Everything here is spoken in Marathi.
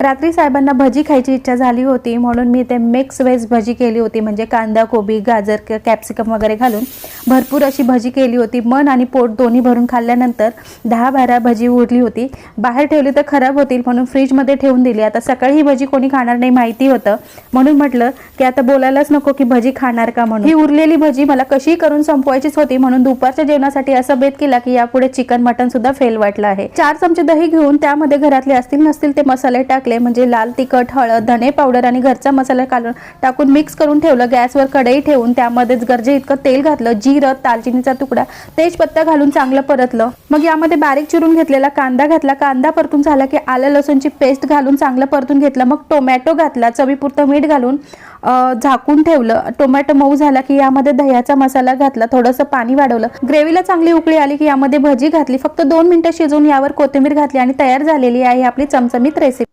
रात्री साहेबांना भजी खायची इच्छा झाली होती म्हणून मी ते मिक्स व्हेज भजी केली होती, म्हणजे कांदा, कोबी, गाजर, कॅप्सिकम वगैरे घालून भरपूर अशी भजी केली होती। मन आणि पोट दोन्ही भरून खाल्ल्यानंतर 10-12 भजी उरली होती। बाहेर ठेवली तर खराब होतील म्हणून फ्रीजमध्ये ठेवून दिली। आता सकाळी ही भजी कोणी खाणार नाही माहिती होतं, म्हणून म्हटलं की आता बोलायलाच नको की भजी खाणार का म्हणून। ही उरलेली भजी मला कशी करून संपवायचीच होती, म्हणून दुपारच्या जेवणासाठी असा बेत केला की यापुढे चिकन मटन सुद्धा फेल वाटलं आहे। 4 चमचे दही घेऊन त्यामध्ये घरातले असतील नसतील ते मसाले टाकले, म्हणजे लाल तिखट, हळद, धने पावडर आणि घरचा मसाला टाकून मिक्स करून ठेवलं। गॅसवर कढई ठेवून त्यामध्येच गरजे इतकं तेल घातलं, जिरं, दालचिनीचा तुकडा, तेजपत्ता घालून चांगलं परतलं। मग यामध्ये बारीक चिरून घेतलेला कांदा घातला। कांदा परतून झाला की आलं लसूणची पेस्ट घालून चांगलं परतून घेतलं। मग टोमॅटो घातला, चवीपुरतं मीठ घालून झाकून ठेवलं। टोमॅटो मऊ झाला की यामध्ये दह्याचा मसाला घातला, थोडंसं पाणी वाढवलं। ग्रेव्हीला चांगली उकळी आली की यामध्ये भजी घातली, फक्त 2 मिनिटं शिजवून यावर कोथिंबीर घातली आणि तयार झालेली आहे आपली चमचमीत रेसिपी।